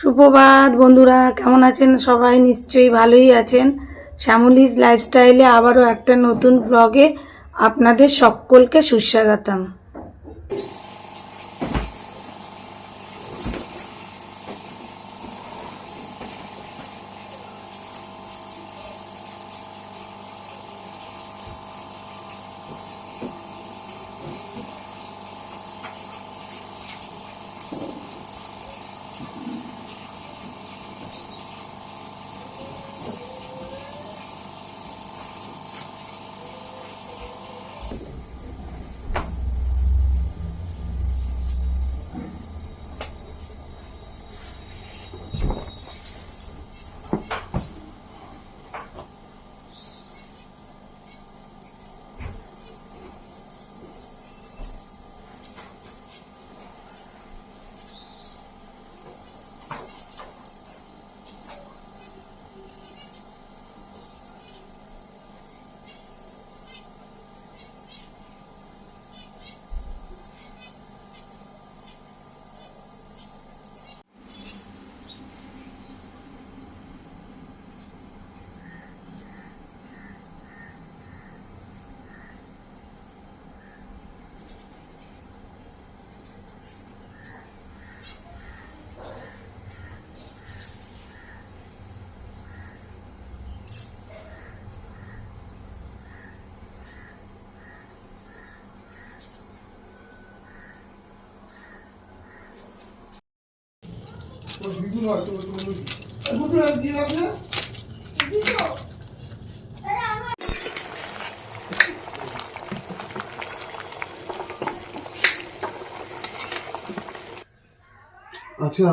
সুপ্রভাত বন্ধুরা, কেমন আছেন সবাই? নিশ্চয়ই ভালোই আছেন। শ্যামলিজ লাইফস্টাইলে আবারও একটা নতুন ব্লগে আপনাদের সকলকে সুস্বাগতম। আচ্ছা,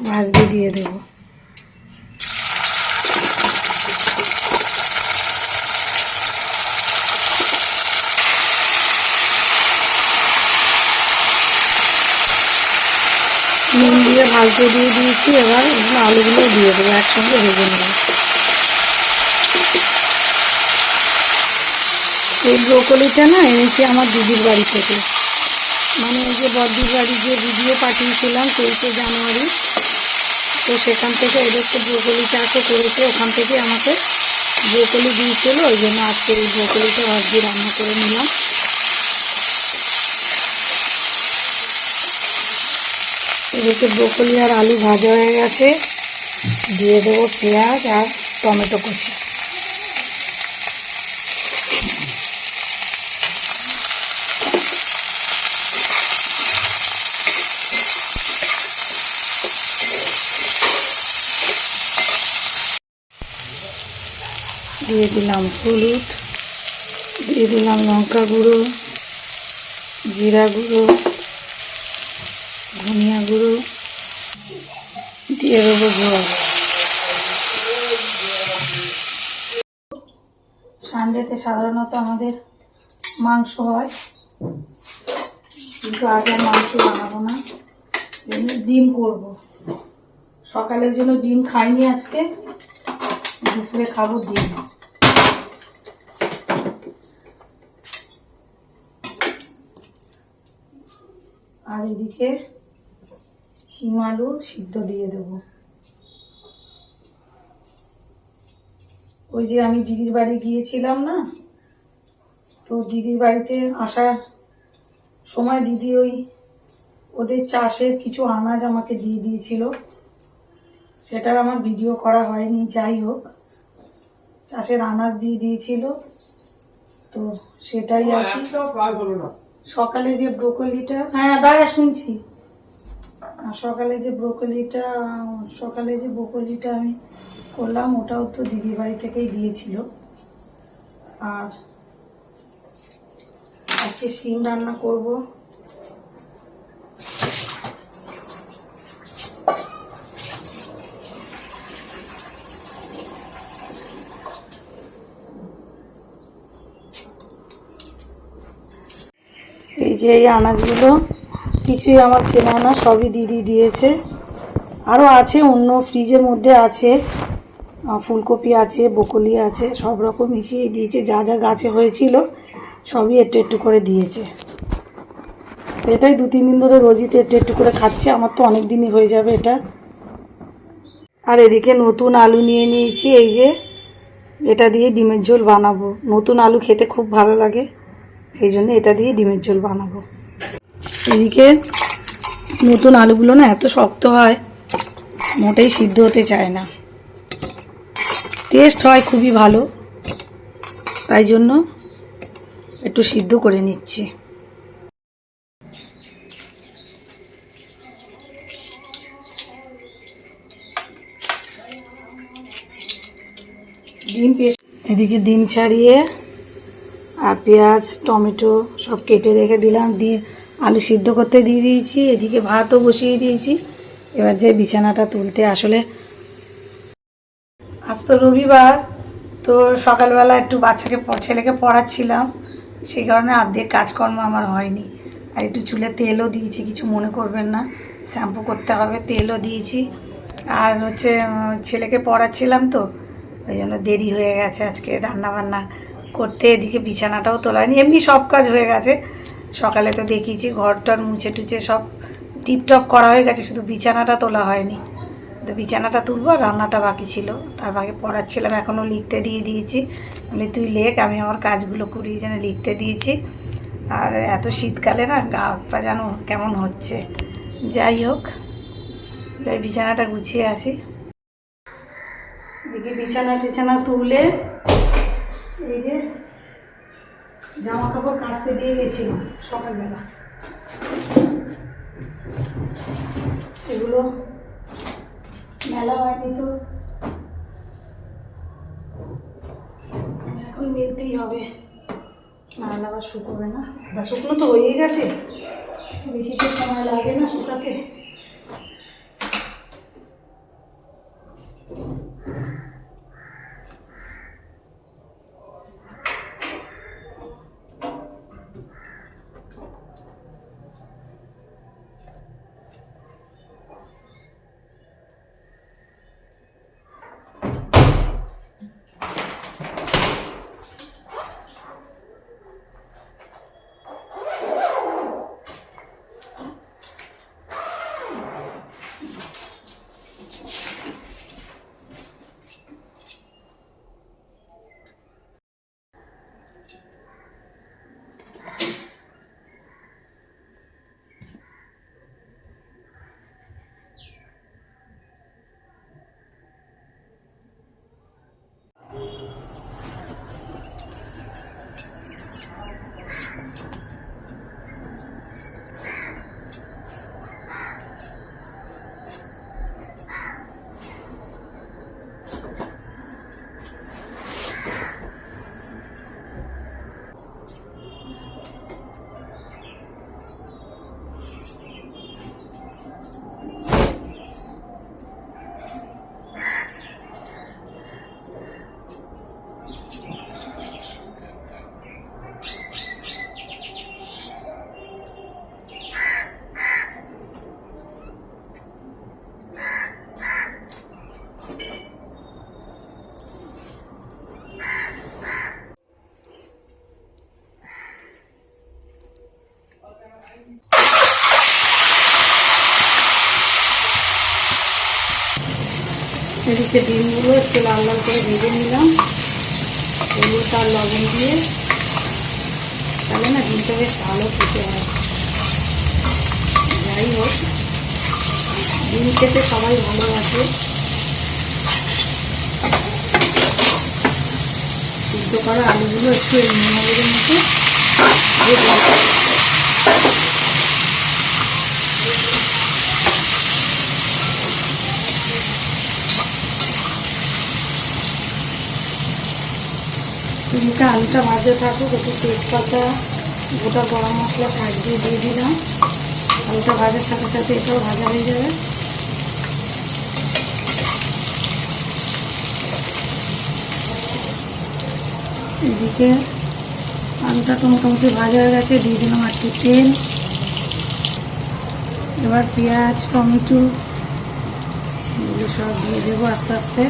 ভাজতে দিয়ে দেব। নুন দিয়ে ভাজতে দিয়ে দিয়েছি, এবার আলুগুলো দিয়ে দেবো, একসঙ্গে ভেজে নেব। এই ব্রোকলিটা না এনেছি আমার দিদির বাড়ি থেকে, মানে এই যে বড়দির বাড়ি যে ভিডিও পাঠিয়েছিলাম 23শে জানুয়ারি, তো সেখান থেকে এদেরকে ব্রোকলি চাষও করেছে, ওখান থেকে আমাকে ব্রোকলি দিয়েছিল, ওই জন্য আজকে এই ব্রোকলিটা ভাজি রান্না করে নিলাম। এদিকে ব্রোকলি আর আলু ভাজা হয়ে গেছে, দিয়ে দেবো পেঁয়াজ আর টমেটো কুচি। দিয়ে দিলাম হলুদ, দিয়ে দিলাম লঙ্কা গুঁড়ো, জিরা গুঁড়ো, ধনিয়া গুঁড়ো, দিয়ে দেবো জল। সানডেতে সাধারণত আমাদের মাংস হয়, কিন্তু আজ আর মাংস বানাবো না, ডিম করব। সকালের জন্য ডিম খাইনি আজকে, দুপুরে খাবো ডিম। আর এদিকে শিম আলু সিদ্ধ দিয়ে দেবো। ওই যে আমি দিদির বাড়ি গিয়েছিলাম না, তো দিদির বাড়িতে আসার সময় দিদি ওদের চাষের কিছু আনাজ আমাকে দিয়ে দিয়েছিল, সেটার আমার ভিডিও করা হয়নি। যাই হোক, চাষের আনাজ দিয়ে দিয়েছিল, তো সেটাই আর কি। সকালে যে ব্রোকলিটা, হ্যাঁ দাঁড়া শুনছি, সকালে যে ব্রোকলিটা আমি করলাম, ওটাও তো দিদির বাড়ি থেকেই দিয়েছিল। আর আজকে শিম রান্না করব। এই যে এই আনাজগুলো কিছুই আমার কেনা না, সবই দিদি দিয়েছে। আরও আছে, অন্য ফ্রিজের মধ্যে আছে, ফুলকপি আছে, বকলি আছে, সব রকম মিশিয়ে দিয়েছে। যা যা গাছে হয়েছিল সবই একটু একটু করে দিয়েছে। এটাই 2-3 দিন ধরে রোজই তো একটু একটু করে খাচ্ছে। আমার তো অনেক দিনই হয়ে যাবে এটা। আর এদিকে নতুন আলু নিয়ে নিয়েছি, এই যে এটা দিয়ে ডিমের ঝোল বানাবো। নতুন আলু খেতে খুব ভালো লাগে, সেই জন্য এটা দিয়ে ডিমের ঝোল বানাবো। এদিকে নতুন আলুগুলো না এত শক্ত হয়, মোটেই সিদ্ধ হতে চায় না। টেস্ট হয় খুবই ভালো, তাই জন্য একটু সিদ্ধ করে নিচ্ছি। এদিকে ডিম ছাড়িয়ে আর পেঁয়াজ টমেটো সব কেটে রেখে দিলাম, দিয়ে আলু সিদ্ধ করতে দিয়ে দিয়েছি। এদিকে ভাতও বসিয়ে দিয়েছি। এবার যে বিছানাটা তুলতে, আসলে আজ তো রবিবার, তো সকালবেলা একটু ছেলেকে পড়াচ্ছিলাম, সেই কারণে অর্ধেক কাজকর্ম আমার হয়নি। আর একটু চুলে তেলও দিয়েছি, কিছু মনে করবেন না, শ্যাম্পু করতে হবে, তেলও দিয়েছি। আর হচ্ছে ছেলেকে পড়াচ্ছিলাম, তো ওই জন্য দেরি হয়ে গেছে আজকে রান্নাবান্না করতে। এদিকে বিছানাটাও তোলা হয়নি, এমনি সব কাজ হয়ে গেছে। সকালে তো দেখিয়েছি, ঘরটার মুছে টুছে সব টিপটপ করা হয়ে গেছে, শুধু বিছানাটা তোলা হয়নি। তো বিছানাটা তুলবো, রান্নাটা বাকি ছিল। তার আগে পড়াচ্ছিলাম, এখনও লিখতে দিয়ে দিয়েছি। বলে তুই লেখ, আমি আমার কাজগুলো করি, যেন লিখতে দিয়েছি। আর এত শীতকালে না গা হাত পা যেন কেমন হচ্ছে। যাই হোক, যাই বিছানাটা গুছিয়ে আসি। দেখি বিছানা তুলে এই যে জামা কাপড় কাচতে দিয়ে গেছিলাম সকালবেলা, সেগুলো মেলা হয়নি, তো এখন মেলতেই হবে, নাহলে আবার শুকোবে না। শুকনো তো হয়েই গেছে, বেশি তো সময় লাগে না শুকাতে। এদিকে ডিমগুলো একটু লাল লাল করে ভেজে নিলাম, হলুদ আর লবণ দিয়ে, তাহলে না ডিমটা বেশ ভালো খেতে হয়। যাই হোক, ডিম খেতে সবাই ভালোবাসে। সিদ্ধ করা আলুগুলো একটু নুনের মতো এদিকে আলুটা ভাজতে থাকুক। একটু তেজপাতা, গোটা গরম মশলা সাইড দিয়ে দিলাম। আলুটা ভাজার সাথে সাথে এটাও ভাজা হয়ে যাবে। এদিকে আলুটা তো মোটামুটি ভাজা হয়ে গেছে, দিয়ে দিলাম একটু তেল। এবার পেঁয়াজ টমেটো এগুলো সব দিয়ে দেবো আস্তে আস্তে।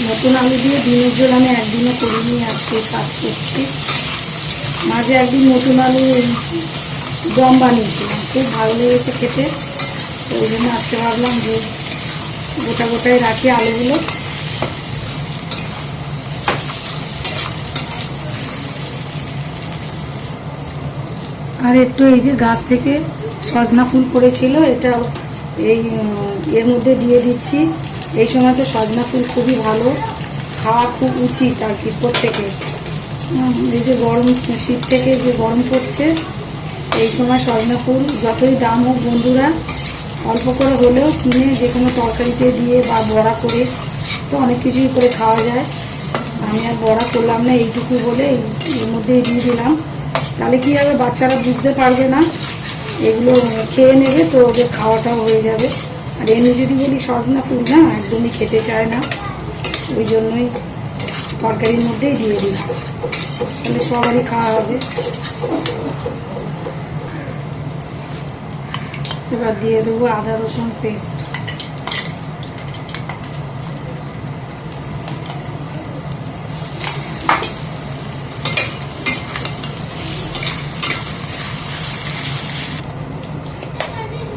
নতুন আলু দিয়ে ডিমের ঝোল আমি একদিনও করিনি, আজকে কাজ করছি। মাঝে একদিন নতুন আলু দম বানিয়েছিলাম, খুব ভালো লেগেছে খেতে। তো ওই জন্য আজকে ভাবলাম যে গোটা গোটাই রাখি আলুগুলো। আর একটু এই যে গাছ থেকে সজনা ফুল পড়েছিল, এটা এই এর মধ্যে দিয়ে দিচ্ছি। এই সময় তো সজনা ফুল খুবই ভালো, খাওয়া খুব উচিত আর কি প্রত্যেকের। এই যে গরম, শীত থেকে যে গরম পড়ছে, এই সময় সজনা ফুল যতই দাম হোক বন্ধুরা, অল্প করে হলেও কিনে যে কোনো তরকারিতে দিয়ে বা বড়া করে তো অনেক কিছুই করে খাওয়া যায়। আমি আর বড়া করলাম না, এইটুকু বলে এর মধ্যে দিয়ে দিলাম। তাহলে কী হবে, বাচ্চারা বুঝতে পারবে না, এগুলো খেয়ে নেবে, তো ওদের খাওয়াটাও হয়ে যাবে। আর এমনি যদি বলি সজনা ফুল না, একদমই খেতে চায় না, ওই জন্যই তরকারির মধ্যেই দিয়ে দিলাম, তাহলে সবারই খাওয়া হবে। এবার দিয়ে দেবো আদা রসুন পেস্ট।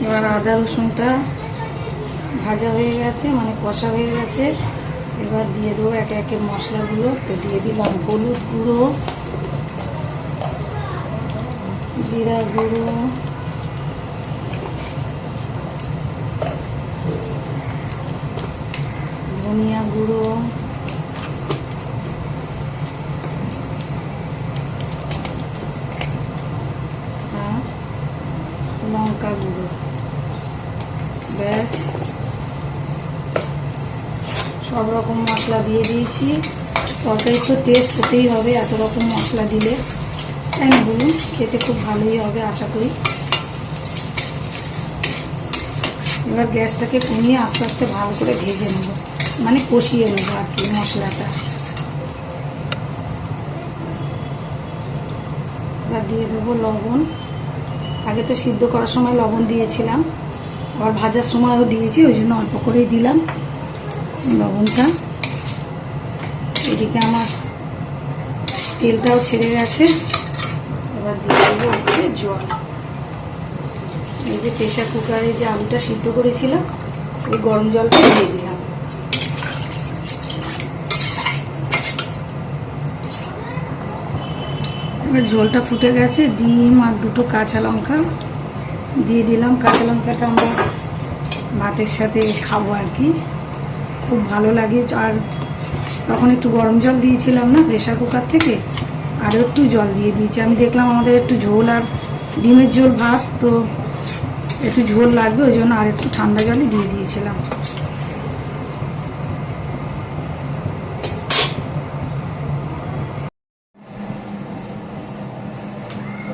এবার আদা রসুনটা ভাজা হয়ে গেছে, মানে কষা হয়ে গেছে। এবার দিয়ে দেবো একে একে মশলাগুলো। তো দিয়ে দিলাম হলুদ গুঁড়ো, জিরা গুঁড়ো, ধনিয়া গুঁড়ো, আর লঙ্কা গুঁড়ো। ব্যাস, সব রকম মশলা দিয়ে দিয়েছি। তরকারি তো টেস্ট হতেই হবে এত রকম মশলা দিলে, তাই না বলুন? খেতে খুব ভালোই হবে আশা করি। এবার গ্যাসটাকে কমিয়ে আস্তে আস্তে ভালো করে ভেজে নেব, মানে কষিয়ে নেব আর কি মশলাটা। এবার দিয়ে দেবো লবণ। আগে তো সিদ্ধ করার সময় লবণ দিয়েছিলাম, আবার ভাজার সময়ও দিয়েছি, ওই জন্য অল্প করেই দিলাম লবণটা। এদিকে আমার তেলটাও ছেড়ে গেছে। এবার দিয়ে দেবো হচ্ছে জল। এই যে প্রেশার কুকারে যে আলুটা সিদ্ধ করেছিলাম, এই গরম জলটা দিয়ে দিলাম। এবার ঝোলটা ফুটে গেছে, ডিম আর দুটো কাঁচা লঙ্কা দিয়ে দিলাম। কাঁচা লঙ্কাটা আমরা ভাতের সাথে খাবো আর কি, খুব ভালো লাগে। আর তখন একটু গরম জল দিয়েছিলাম না প্রেশার কুকার থেকে, আরও একটু জল দিয়ে দিয়েছি। আমি দেখলাম আমাদের একটু ঝোল আর ডিমের ঝোল ভাত, তো একটু ঝোল লাগবে, ওই জন্য আর একটু ঠান্ডা জলই দিয়ে দিয়েছিলাম।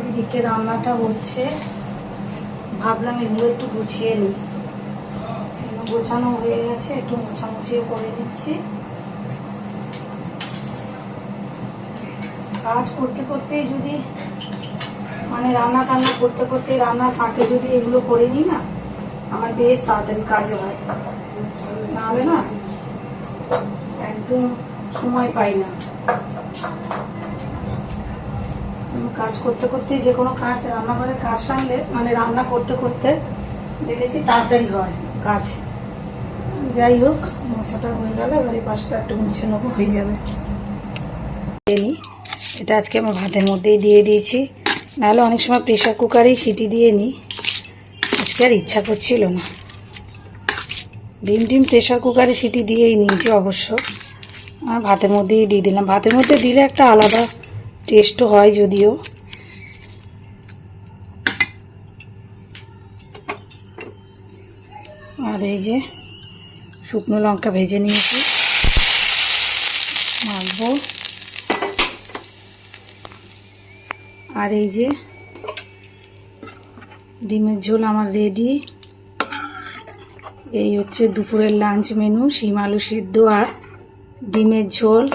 এদিকে রান্নাটা হচ্ছে, ভাবলাম এগুলো একটু গুছিয়ে নিই। গোছানো হয়ে গেছে, একটু মোছামুছিও করে দিচ্ছি। কাজ করতে করতেই যদি, মানে রান্না টান্না করতে করতে রান্নার ফাঁকে যদি এগুলো করে নিই না, আমার বেশ তাড়াতাড়ি কাজ হয়। নাহলে না একদম সময় পাই না। কাজ করতে করতে, যে কোনো কাজ, রান্নাঘরের কাজ সামলে, মানে রান্না করতে করতে দেখেছি তাড়াতাড়ি হয় কাজ। যাই হোক, মোছাটা হয়ে গেল, এবার এই পাশটা একটু মুছে নেবো, হয়ে যাবে। এটা আজকে আমার ভাতের মধ্যেই দিয়ে দিয়েছি, নাহলে অনেক সময় প্রেশার কুকারেই সিটি দিয়ে নিই। আজকে আর ইচ্ছা করছিল না। ডিম প্রেশার কুকারে সিটি দিয়েই নিয়েছি অবশ্য, আর ভাতের মধ্যেই দিয়ে দিলাম। ভাতের মধ্যে দিলে একটা আলাদা টেস্টও হয় যদিও। আর এই যে শুকনো লঙ্কা ভেজে নিয়েছি, মাখবো। আর এই যে ডিমের ঝোল আমার রেডি। এই হচ্ছে দুপুরের লাঞ্চ মেনু, শিম আলু সিদ্ধ আর ডিমের ঝোল।